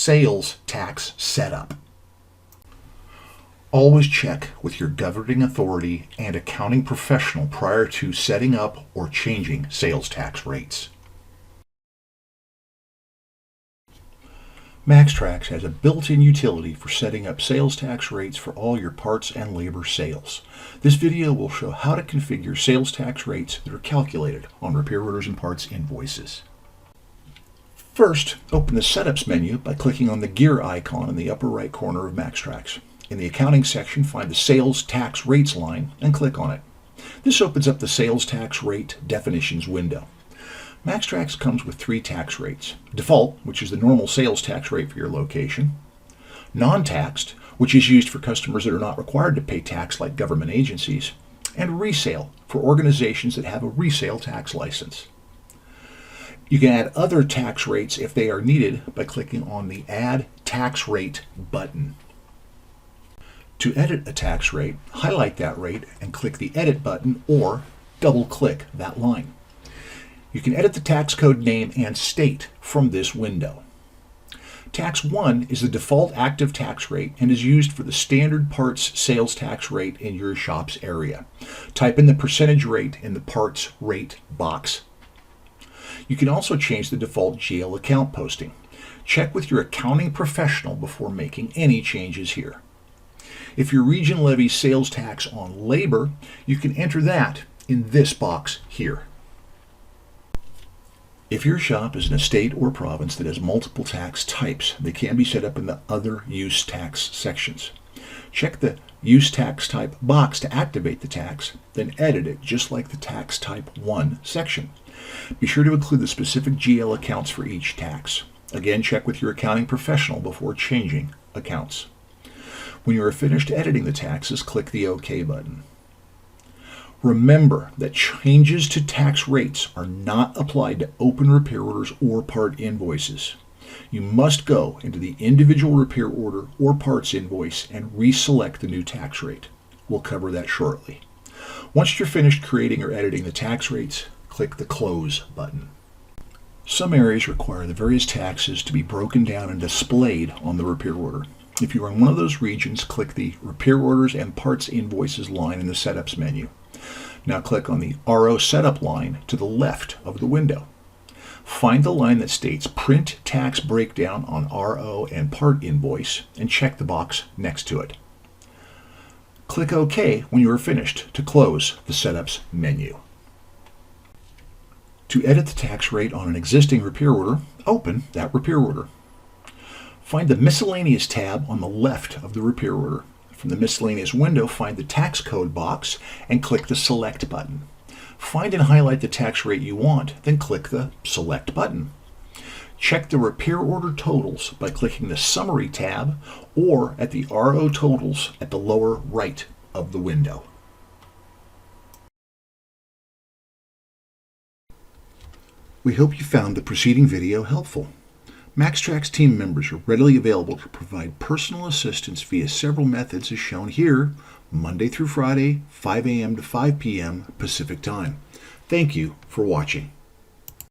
sales tax setup. Always check with your governing authority and accounting professional prior to setting up or changing sales tax rates. MaxxTraxx has a built-in utility for setting up sales tax rates for all your parts and labor sales. This video will show how to configure sales tax rates that are calculated on repair orders and parts invoices. First, open the Setups menu by clicking on the gear icon in the upper right corner of MaxxTraxx. In the accounting section, find the Sales Tax Rates line and click on it. This opens up the Sales Tax Rate Definitions window. MaxxTraxx comes with 3 tax rates: default, which is the normal sales tax rate for your location; non-taxed, which is used for customers that are not required to pay tax like government agencies; and resale for organizations that have a resale tax license. You can add other tax rates if they are needed by clicking on the Add Tax Rate button. To edit a tax rate, highlight that rate and click the Edit button or double-click that line. You can edit the tax code name and state from this window. Tax 1 is the default active tax rate and is used for the standard parts sales tax rate in your shop's area. Type in the percentage rate in the parts rate box. You can also change the default GL account posting. Check with your accounting professional before making any changes here. If your region levies sales tax on labor, you can enter that in this box here. If your shop is in a state or province that has multiple tax types, they can be set up in the Other Use Tax sections. Check the Use Tax Type box to activate the tax, then edit it just like the Tax Type 1 section. Be sure to include the specific GL accounts for each tax. Again, check with your accounting professional before changing accounts. When you are finished editing the taxes, click the OK button. Remember that changes to tax rates are not applied to open repair orders or part invoices. You must go into the individual repair order or parts invoice and reselect the new tax rate. We'll cover that shortly. Once you're finished creating or editing the tax rates, click the Close button. Some areas require the various taxes to be broken down and displayed on the repair order. If you are in one of those regions, click the Repair Orders and Parts Invoices line in the Setups menu. Now click on the RO Setup line to the left of the window. Find the line that states Print Tax Breakdown on RO and Part Invoice and check the box next to it. Click OK when you are finished to close the Setups menu. To edit the tax rate on an existing repair order, open that repair order. Find the Miscellaneous tab on the left of the repair order. From the Miscellaneous window, find the tax code box and click the Select button. Find and highlight the tax rate you want, then click the Select button. Check the repair order totals by clicking the Summary tab or at the RO totals at the lower right of the window. We hope you found the preceding video helpful. MaxxTraxx team members are readily available to provide personal assistance via several methods as shown here, Monday through Friday, 5 a.m. to 5 p.m. Pacific Time. Thank you for watching.